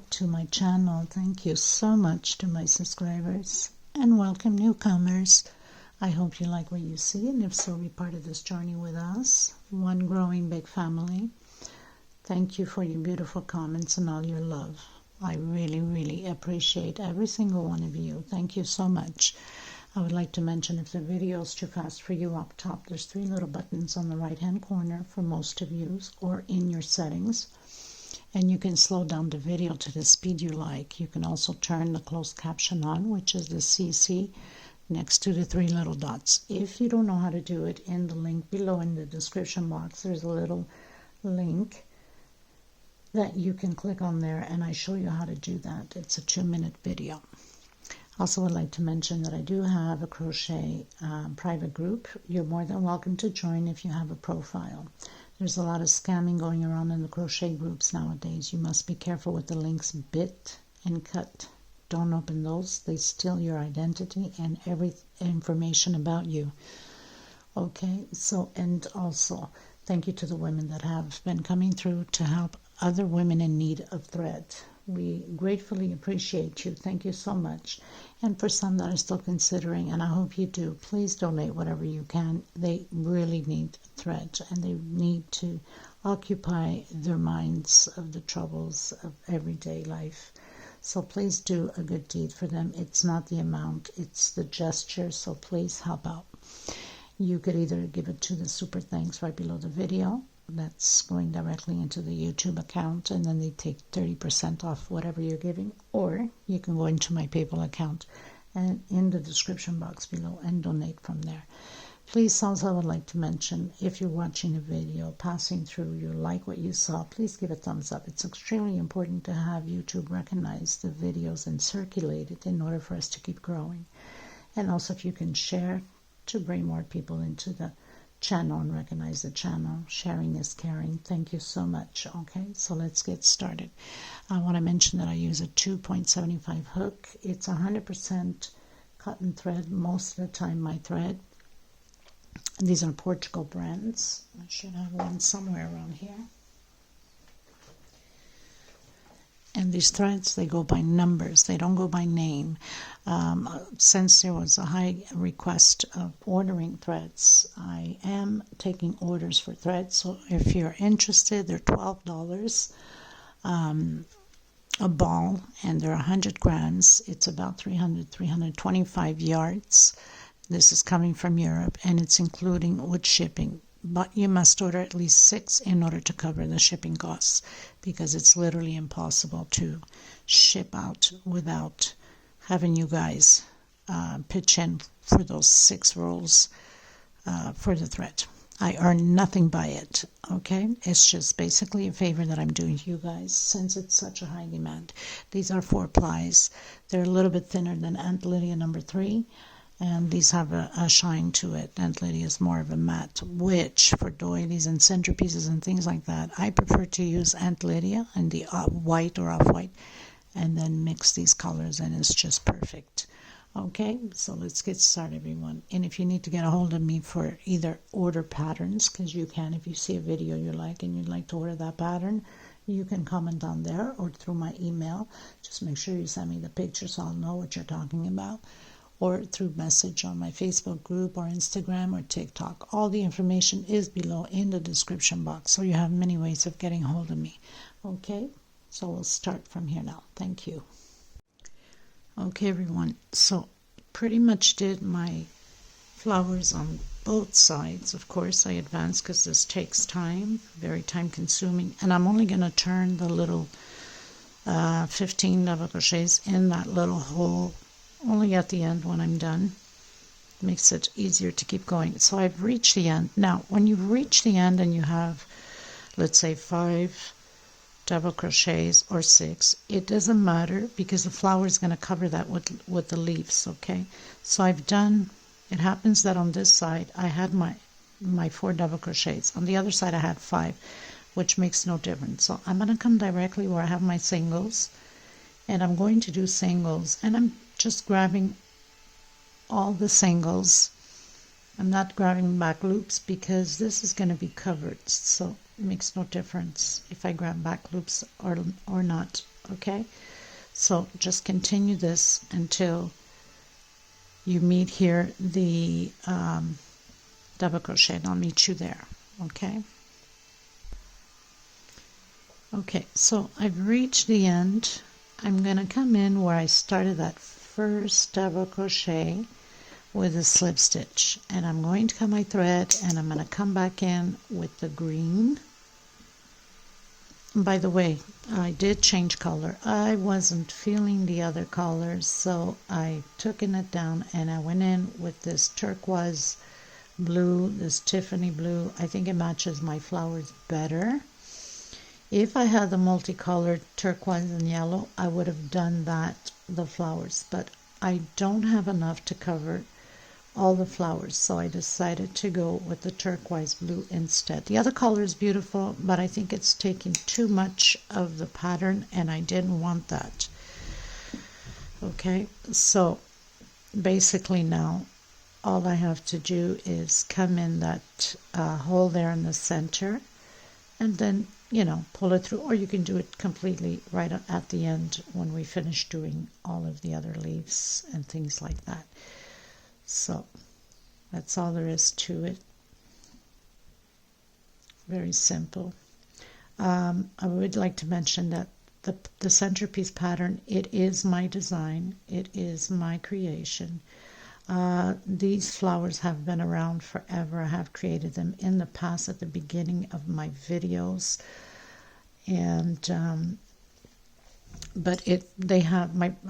back to my channel. Thank you so much to my subscribers and welcome newcomers. I hope you like what you see, and if so, be part of this journey with us, one growing big family. Thank you for your beautiful comments and all your love. I really appreciate every single one of you. Thank you so much. I would like to mention, if the video is too fast for you, up top there's 3 little buttons on the right hand corner for most of you, or in your settings, and you can slow down the video to the speed you like. You can also turn the closed caption on, which is the CC next to the 3 little dots. If you don't know how to do it, in the link below in the description box there's a little link that you can click on there, and I show you how to do that. It's a 2-minute video. Also, would like to mention that I do have a crochet private group. You're more than welcome to join if you have a profile. There's a lot of scamming going around in the crochet groups nowadays. You must be careful with the links bit and cut. Don't open those. They steal your identity and every information about you. Okay, so, and also thank you to the women that have been coming through to help other women in need of thread. We gratefully appreciate you. Thank you so much. And for some that are still considering, and I hope you do, please donate whatever you can. They really need thread, and they need to occupy their minds of the troubles of everyday life. So please do a good deed for them. It's not the amount, it's the gesture. So please help out. You could either give it to the super thanks right below the video. That's going directly into the YouTube account, and then they take 30% off whatever you're giving, or you can go into my PayPal account and in the description box below and donate from there. Please, also, I would like to mention, if you're watching a video, passing through, you like what you saw, please give a thumbs up. It's extremely important to have YouTube recognize the videos and circulate it in order for us to keep growing. And also, if you can share to bring more people into the channel and recognize the channel. Sharing is caring. Thank you so much. Okay, so let's get started. I want to mention that I use a 2.75 hook. It's 100% cotton thread most of the time, my thread. And these are Portugal brands. I should have one somewhere around here. And these threads, they go by numbers. They don't go by name. Since there was a high request of ordering threads, I am taking orders for threads. So if you're interested, they're $12 a ball, and they're 100 grams. It's about 325 yards. This is coming from Europe, and it's including with shipping. But you must order at least 6 in order to cover the shipping costs, because it's literally impossible to ship out without having you guys pitch in for those 6 rolls for the thread. I earn nothing by it, okay? It's just basically a favor that I'm doing to you guys since it's such a high demand. These are 4 plies. They're a little bit thinner than Aunt Lydia number 3. And these have a shine to it. Aunt Lydia is more of a matte, which for doilies and centerpieces and things like that, I prefer to use Aunt Lydia in the white or off-white, and then mix these colors, and it's just perfect. Okay, so let's get started, everyone. And if you need to get a hold of me for either order patterns, because you can, if you see a video you like and you'd like to order that pattern, you can comment on there or through my email. Just make sure you send me the picture so I'll know what you're talking about, or through message on my Facebook group or Instagram or TikTok. All the information is below in the description box, so you have many ways of getting hold of me. Okay, so we'll start from here now. Thank you. Okay, everyone, so pretty much did my flowers on both sides. Of course, I advanced because this takes time, very time consuming, and I'm only going to turn the little 15 double crochets in that little hole only at the end when I'm done. Makes it easier to keep going. So I've reached the end. Now, when you reach the end and you have, let's say, 5 double crochets or 6, it doesn't matter, because the flower is going to cover that with the leaves. Okay, so I've done, it happens that on this side I had my 4 double crochets. On the other side I had 5, which makes no difference. So I'm going to come directly where I have my singles, and I'm going to do singles, and I'm just grabbing all the singles. I'm not grabbing back loops because this is going to be covered, so it makes no difference if I grab back loops or not. Okay, so just continue this until you meet here the double crochet, and I'll meet you there. Okay. Okay, so I've reached the end. I'm going to come in where I started that first double crochet with a slip stitch, and I'm going to cut my thread, and I'm going to come back in with the green. And by the way, I did change color. I wasn't feeling the other colors, so I took it down and I went in with this turquoise blue, this Tiffany blue. I think it matches my flowers better. If I had the multicolored turquoise and yellow, I would have done that, the flowers, but I don't have enough to cover all the flowers, so I decided to go with the turquoise blue instead. The other color is beautiful, but I think it's taking too much of the pattern, and I didn't want that. Okay, so basically now all I have to do is come in that hole there in the center, and then, you know, pull it through, or you can do it completely right at the end when we finish doing all of the other leaves and things like that. So that's all there is to it. Very simple. I would like to mention that the centerpiece pattern, it is my design, it is my creation. These flowers have been around forever. I have created them in the past at the beginning of my videos, and but a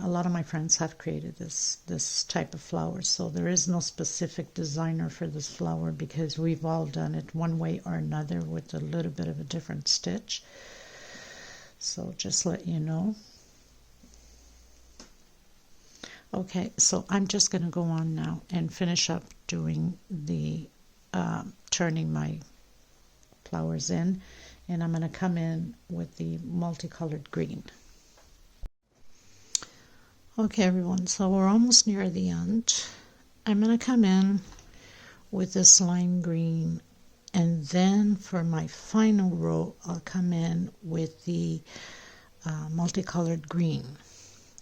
lot of my friends have created this type of flower, so there is no specific designer for this flower because we've all done it one way or another with a little bit of a different stitch. So just let you know. Okay, so I'm just going to go on now and finish up doing the turning my flowers in, and I'm going to come in with the multicolored green. Okay, everyone, so we're almost near the end. I'm going to come in with this lime green, and then for my final row, I'll come in with the multicolored green.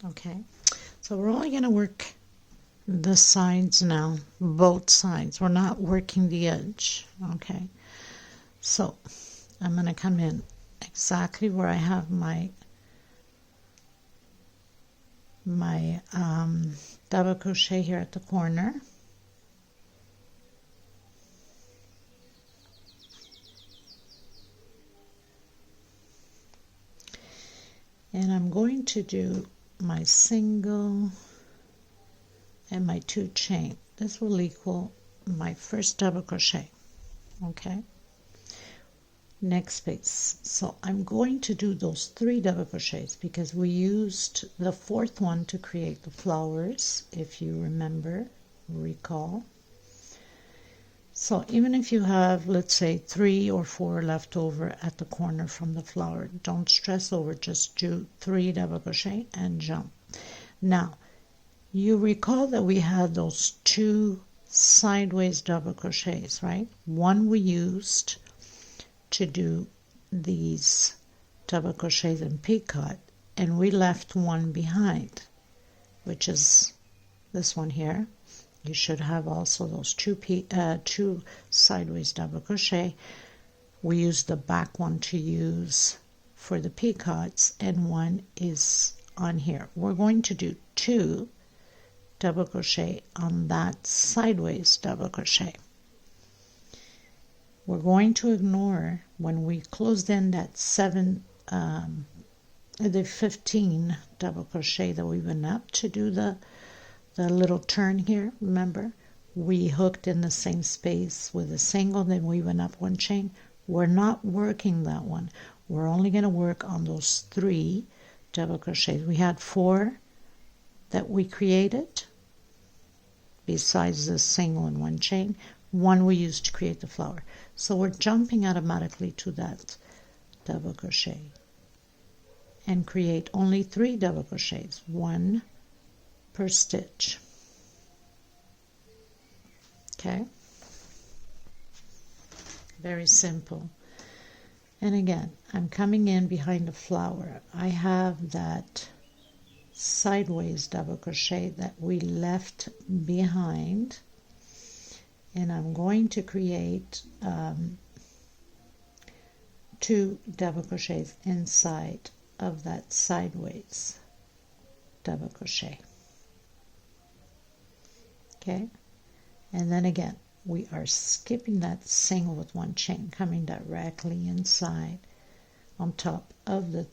Okay, so we're only going to work the sides now, both sides. We're not working the edge. Okay, so I'm going to come in exactly where I have my double crochet here at the corner, and I'm going to do my single and my 2 chain. This will equal my first double crochet. Okay, next space. So I'm going to do those 3 double crochets because we used the 4th one to create the flowers, if you recall. So even if you have, let's say, 3 or 4 left over at the corner from the flower, don't stress over, just do 3 double crochet and jump. Now you recall that we had those 2 sideways double crochets, right? One we used to do these double crochets in picot, and we left one behind, which is this one here. You should have also those 2 sideways double crochet. We used the back one to use for the picots, and one is on here. We're going to do 2 double crochet on that sideways double crochet. We're going to ignore when we closed in that 15 double crochet that we went up to do the little turn here. Remember, we hooked in the same space with a single, then we went up 1 chain. We're not working that one. We're only going to work on those 3 double crochets. We had 4 that we created besides the single and 1 chain. 1 we used to create the flower. So we're jumping automatically to that double crochet and create only 3 double crochets, 1 per stitch. Okay, very simple. And again, I'm coming in behind the flower. I have that sideways double crochet that we left behind, and I'm going to create 2 double crochets inside of that sideways double crochet. Okay, and then again we are skipping that single with 1 chain, coming directly inside on top of the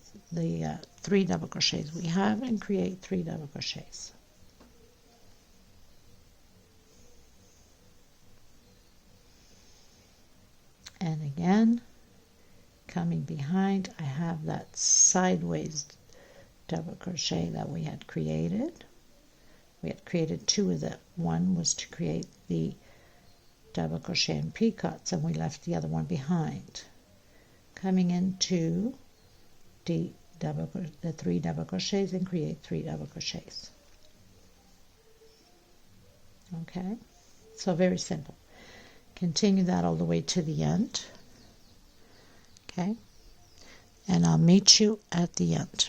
3 double crochets we have, and create 3 double crochets. And again, coming behind, I have that sideways double crochet that we had created. We had created 2 of them. One was to create the double crochet and picots, and we left the other one behind. Coming into the 3 double crochets and create 3 double crochets. Okay, so very simple. Continue that all the way to the end. Okay, and I'll meet you at the end.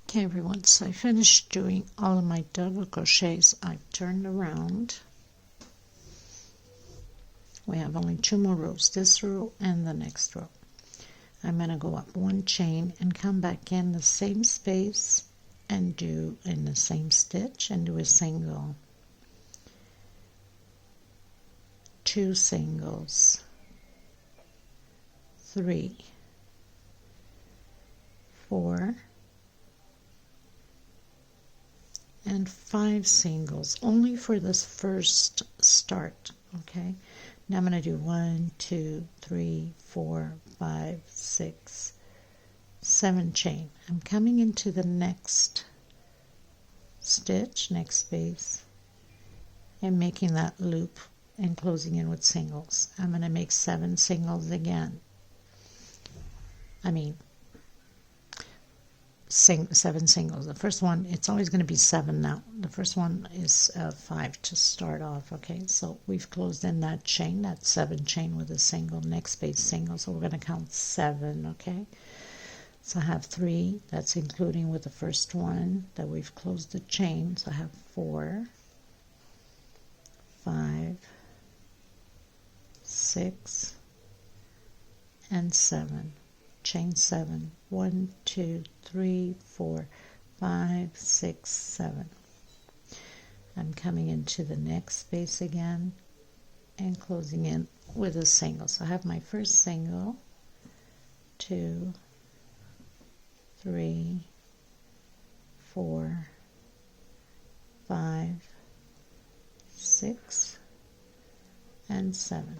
Okay everyone, so I finished doing all of my double crochets. I've turned around. We have only 2 more rows, this row and the next row. I'm going to go up 1 chain and come back in the same space and do in the same stitch and do a single, 2 singles, 3, 4, and 5 singles, only for this first start. Okay, now I'm going to do 1, 2, 3, 4, 5, 6, 7 chain. I'm coming into the next stitch, next space, and making that loop and closing in with singles. I'm going to make 7 singles again. 7 singles. The first one, it's always going to be 7 now. The first one is 5 to start off. Okay, so we've closed in that chain, that 7 chain with a single, next space single, so we're going to count 7. Okay, so I have 3, that's including with the first one that we've closed the chain, so I have 4, 5, 6, and 7. Chain 7, 1, 2, 3, 4, 5, 6, 7. I'm coming into the next space again and closing in with a single. So I have my first single, 2, 3, 4, 5, 6, and 7.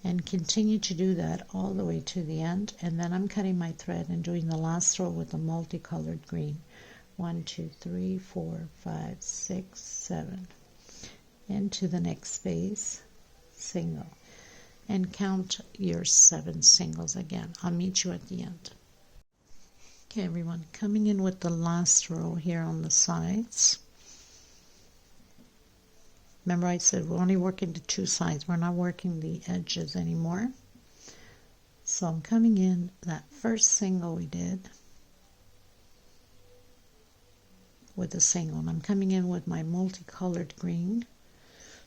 And continue to do that all the way to the end, and then I'm cutting my thread and doing the last row with the multicolored green. 1, 2, 3, 4, 5, 6, 7. Into the next space, single, and count your 7 singles again. I'll meet you at the end. Okay everyone, coming in with the last row here on the sides. Remember I said we're only working the 2 sides. We're not working the edges anymore. So I'm coming in that first single we did with a single. And I'm coming in with my multicolored green.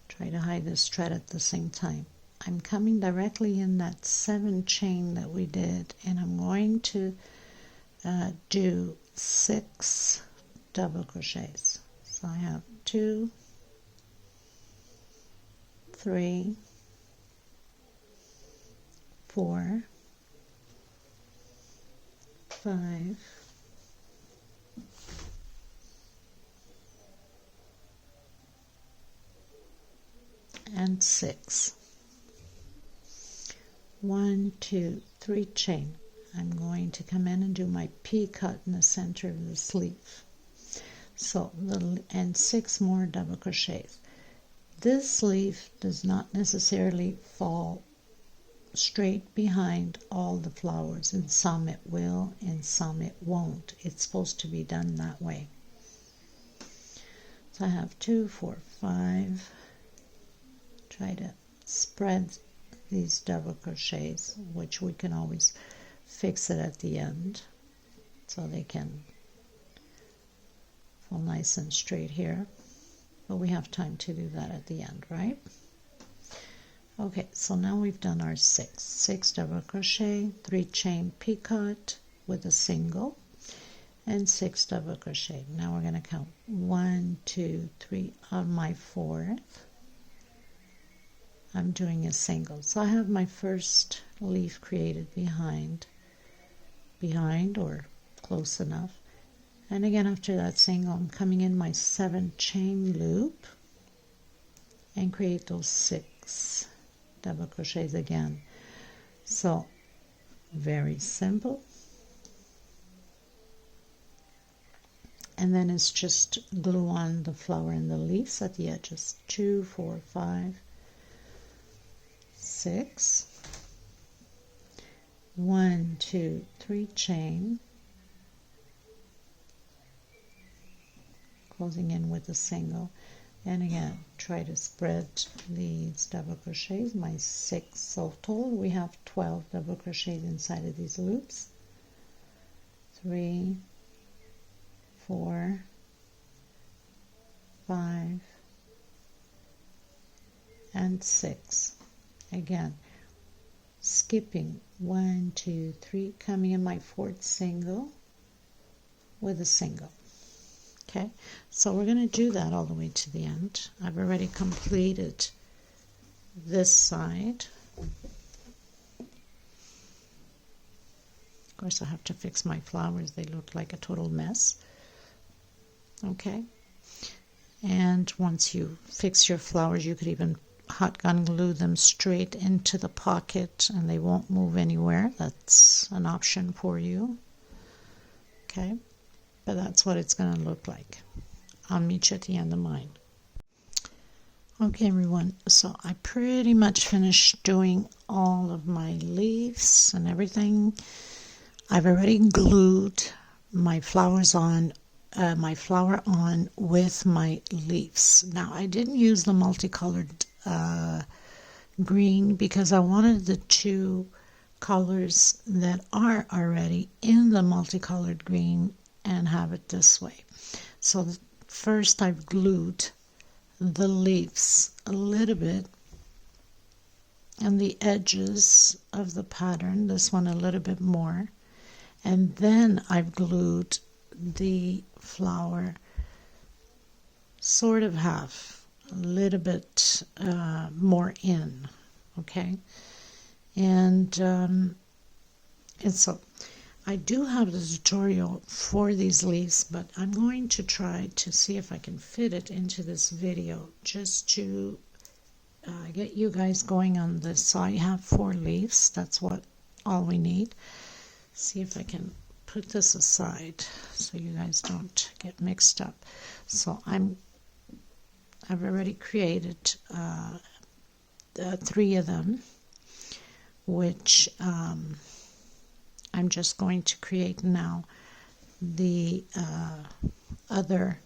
Try to hide this thread at the same time. I'm coming directly in that 7 chain that we did, and I'm going to do 6 double crochets. So I have 2, 3, 4, 5, 6. 1, 2, 3 chain. I'm going to come in and do my P-cut in the center of the sleeve. So and 6 more double crochets. This sleeve does not necessarily fall straight behind all the flowers. In some it will, in some it won't. It's supposed to be done that way. So I have 2, 4, 5. Try to spread these double crochets, which we can always fix it at the end so they can fall nice and straight here, but we have time to do that at the end, right? Okay, so now we've done our six double crochet, 3 chain picot with a single, and 6 double crochet. Now we're going to count 1, 2, 3 on my 4th. I'm doing a single, so I have my first leaf created behind or close enough. And again, after that single, I'm coming in my 7 chain loop and create those 6 double crochets again. So very simple. And then it's just glue on the flower and the leaves at the edges. 2, 4, 5, 6. 1, 2, 3 chain, closing in with a single, and again try to spread these double crochets, my 6, so total we have 12 double crochets inside of these loops. 3, 4, 5, and 6. Again, skipping 1, 2, 3, coming in my 4th single with a single. Okay, so we're going to do that all the way to the end. I've already completed this side. Of course, I have to fix my flowers. They look like a total mess. Okay, and once you fix your flowers, you could even hot gun glue them straight into the pocket and they won't move anywhere. That's an option for you. Okay, but that's what it's going to look like. I'll meet you at the end of mine. Okay everyone, so I pretty much finished doing all of my leaves and everything. I've already glued my flowers on, my flower on with my leaves. Now I didn't use the multicolored green because I wanted the 2 colors that are already in the multicolored green and have it this way. So first I've glued the leaves a little bit and the edges of the pattern, this one a little bit more, and then I've glued the flower sort of half, a little bit more in, okay? And so I do have the tutorial for these leaves, but I'm going to try to see if I can fit it into this video just to get you guys going on this. So I have 4 leaves, that's all we need. See if I can put this aside so you guys don't get mixed up. So I've already created 3 of them, which I'm just going to create now the other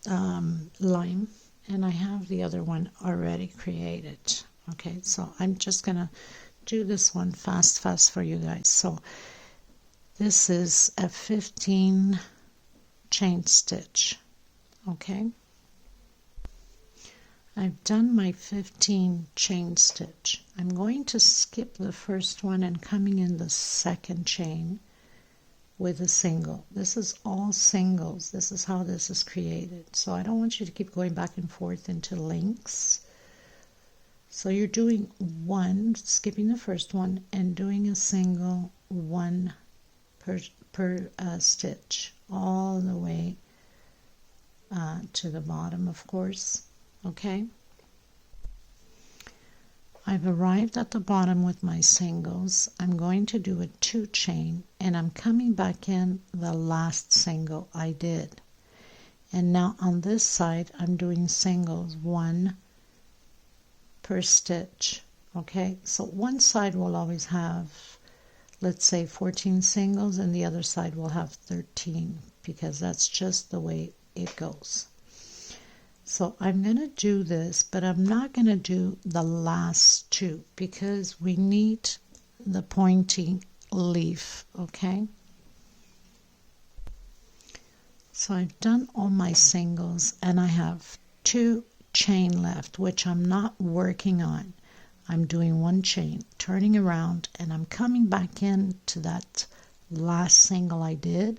line, and I have the other one already created. Okay, so I'm just gonna do this one fast for you guys. So this is a 15 chain stitch. Okay, I've done my 15 chain stitch. I'm going to skip the first one and coming in the 2nd chain with a single. This is all singles. This is how this is created. So I don't want you to keep going back and forth into links. So you're doing 1, skipping the first one, and doing a single 1 per stitch all the way to the bottom, of course. Okay, I've arrived at the bottom with my singles. I'm going to do a 2 chain, and I'm coming back in the last single I did. And now on this side I'm doing singles 1 per stitch. Okay, so one side will always have, let's say, 14 singles, and the other side will have 13, because that's just the way it goes. So I'm going to do this, but I'm not going to do the last two because we need the pointy leaf, okay? So I've done all my singles and I have 2 chain left, which I'm not working on. I'm doing 1 chain, turning around, and I'm coming back into that last single I did,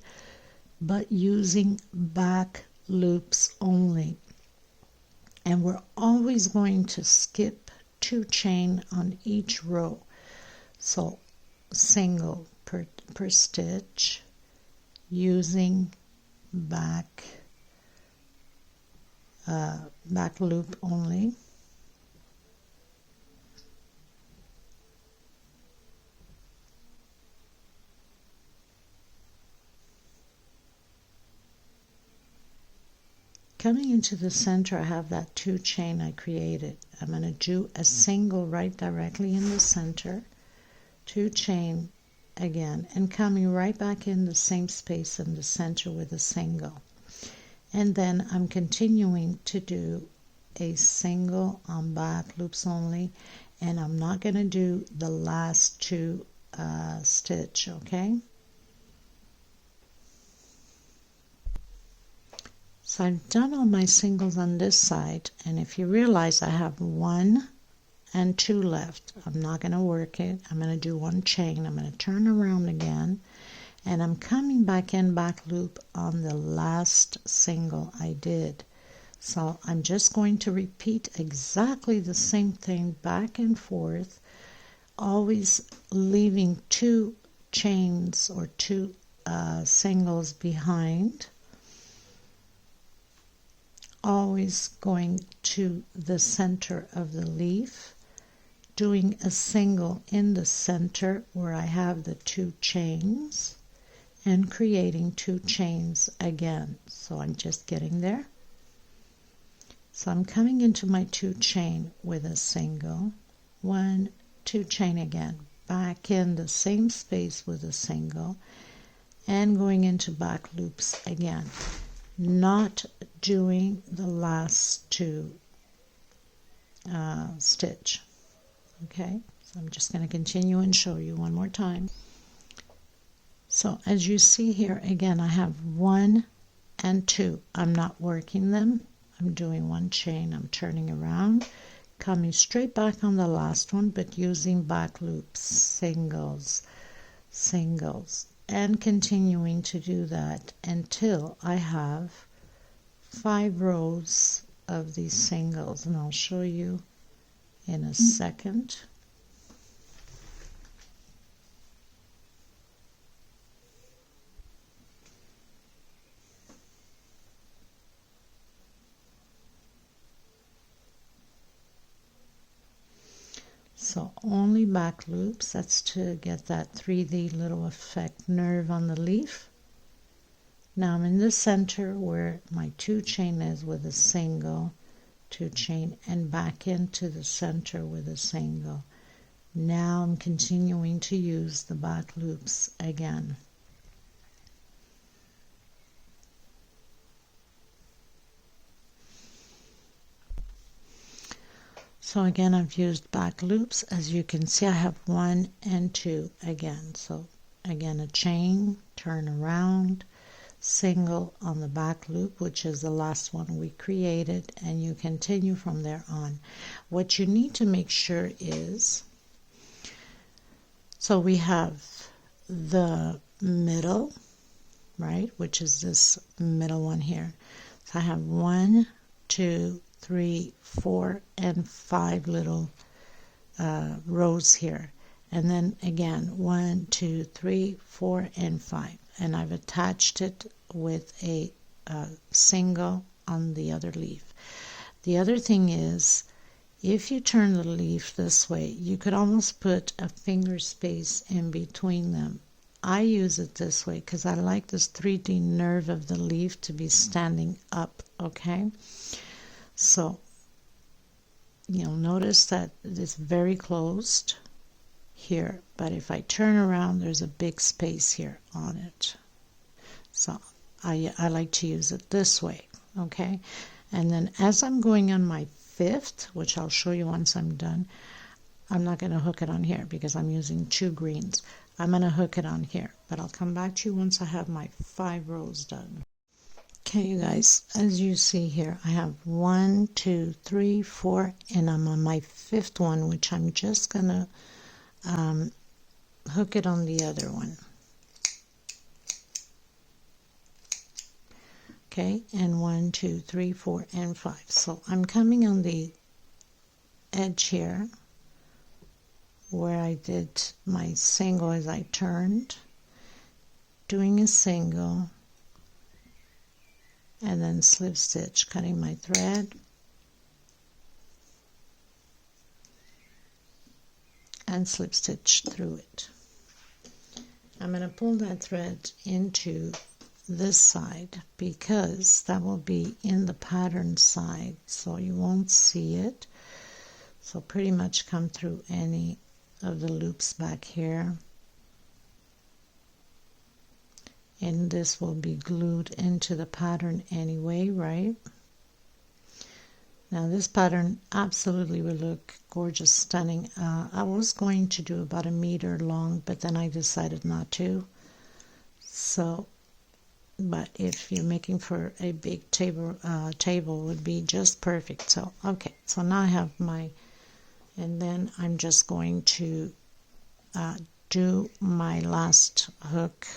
but using back loops only. And we're always going to skip 2 chain on each row. So single per stitch using back loop only. Coming into the center, I have that 2 chain I created. I'm going to do a single right directly in the center, 2 chain again, and coming right back in the same space in the center with a single. And then I'm continuing to do a single on back loops only, and I'm not going to do the last 2 stitch, okay? So I've done all my singles on this side, and if you realize I have 1 and 2 left, I'm not going to work it. I'm going to do 1 chain. I'm going to turn around again, and I'm coming back in back loop on the last single I did. So I'm just going to repeat exactly the same thing back and forth, always leaving 2 chains or 2 singles behind. Always going to the center of the leaf, doing a single in the center where I have the 2 chains, and creating 2 chains again. So I'm just getting there. So I'm coming into my 2 chain with a single, 1, 2 chain again, back in the same space with a single, and going into back loops again. Not doing the last 2 stitch. Okay, so I'm just going to continue and show you one more time. So as you see here, again, I have 1 and 2. I'm not working them. I'm doing 1 chain. I'm turning around, coming straight back on the last one, but using back loops, singles, singles, and continuing to do that until I have 5 rows of these singles, and I'll show you in a second. So only back loops, that's to get that 3D little effect nerve on the leaf. Now I'm in the center where my 2 chain is with a single, 2 chain, and back into the center with a single. Now I'm continuing to use the back loops again. So again, I've used back loops. As you can see, I have 1 and 2 again. So again, a chain, turn around, single on the back loop, which is the last one we created, and you continue from there on. What you need to make sure is, so we have the middle, right, which is this middle one here. So I have 1, 2, 3, 4, and 5 little rows here, and then again 1, 2, 3, 4, and 5, and I've attached it with a single on the other leaf. The other thing is, if you turn the leaf this way, you could almost put a finger space in between them. I use it this way because I like this 3D nerve of the leaf to be standing up, okay? So you'll notice that it's very closed here, but if I turn around, there's a big space here on it. So I like to use it this way, okay? And then as I'm going on my 5th, which I'll show you once I'm done, I'm not going to hook it on here because I'm using 2 greens. I'm going to hook it on here, but I'll come back to you once I have my 5 rows done. Okay, you guys, as you see here, I have 1, 2, 3, 4, and I'm on my 5th one, which I'm just going to hook it on the other one. Okay, and 1, 2, 3, 4, and 5. So I'm coming on the edge here where I did my single as I turned, doing a single, and then slip stitch, cutting my thread, and slip stitch through it. I'm going to pull that thread into this side because that will be in the pattern side, so you won't see it. So pretty much come through any of the loops back here, and this will be glued into the pattern anyway, right? Now this pattern absolutely will look gorgeous, stunning. I was going to do about 1 meter long, but then I decided not to. So, but if you're making for a big table, would be just perfect. So, okay, so now I have my, and then I'm just going to do my last hook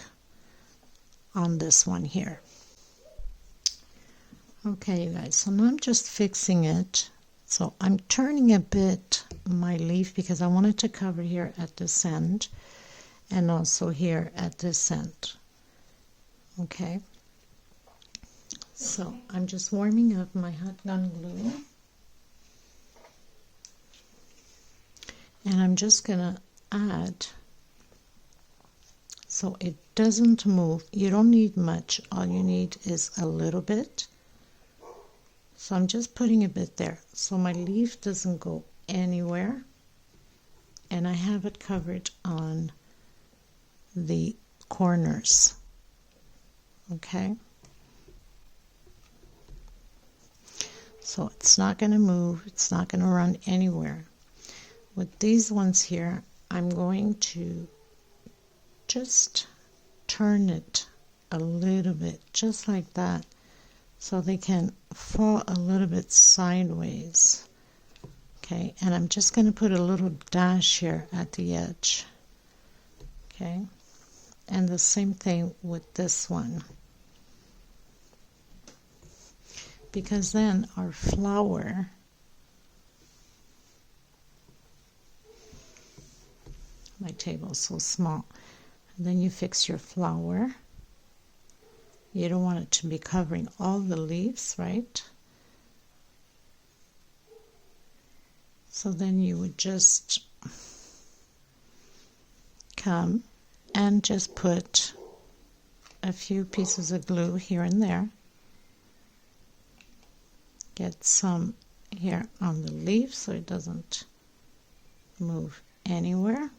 on this one here. Okay, you guys, so now I'm just fixing it. So I'm turning a bit my leaf because I want it to cover here at this end and also here at this end. Okay, so I'm just warming up my hot gun glue, and I'm just gonna add so it doesn't move. You don't need much, all you need is a little bit. So I'm just putting a bit there so my leaf doesn't go anywhere, and I have it covered on the corners. Okay, so it's not going to move, it's not going to run anywhere. With these ones here, I'm going to just turn it a little bit, just like that, so they can fall a little bit sideways. Okay, and I'm just going to put a little dash here at the edge. Okay, and the same thing with this one, because then our flower my table is so small, and then you fix your flower. You don't want it to be covering all the leaves, right? So then you would just come and just put a few pieces of glue here and there. Get some here on the leaf so it doesn't move anywhere.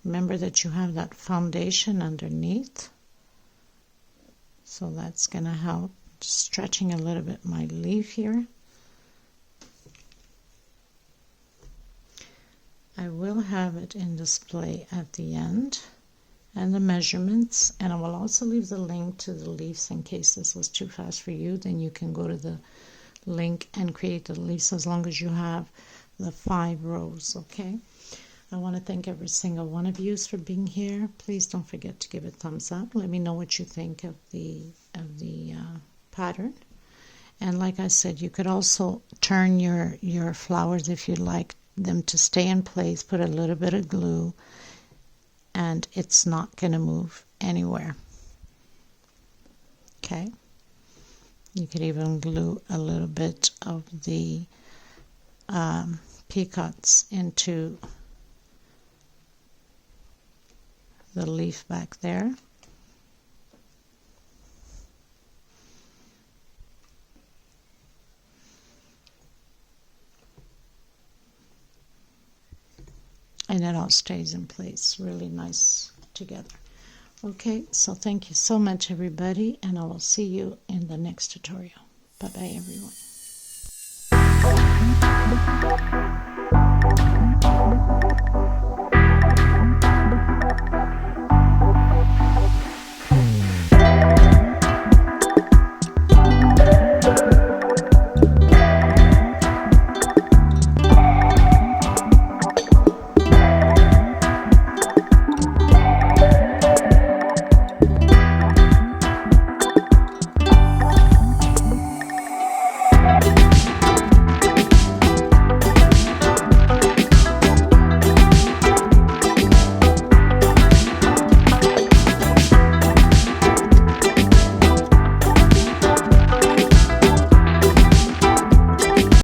Remember that you have that foundation underneath, so that's going to help. Just stretching a little bit my leaf here. I will have it in display at the end, and the measurements, and I will also leave the link to the leaves in case this was too fast for you. Then you can go to the link and create the leaves as long as you have the 5 rows. Okay, I want to thank every single one of you for being here. Please don't forget to give it a thumbs up. Let me know what you think of the pattern. And like I said, you could also turn your flowers if you'd like them to stay in place. Put a little bit of glue, and it's not going to move anywhere. Okay, you could even glue a little bit of the peacocks into the leaf back there. And it all stays in place really nice together. Okay, so thank you so much, everybody, and I will see you in the next tutorial. Bye-bye, everyone.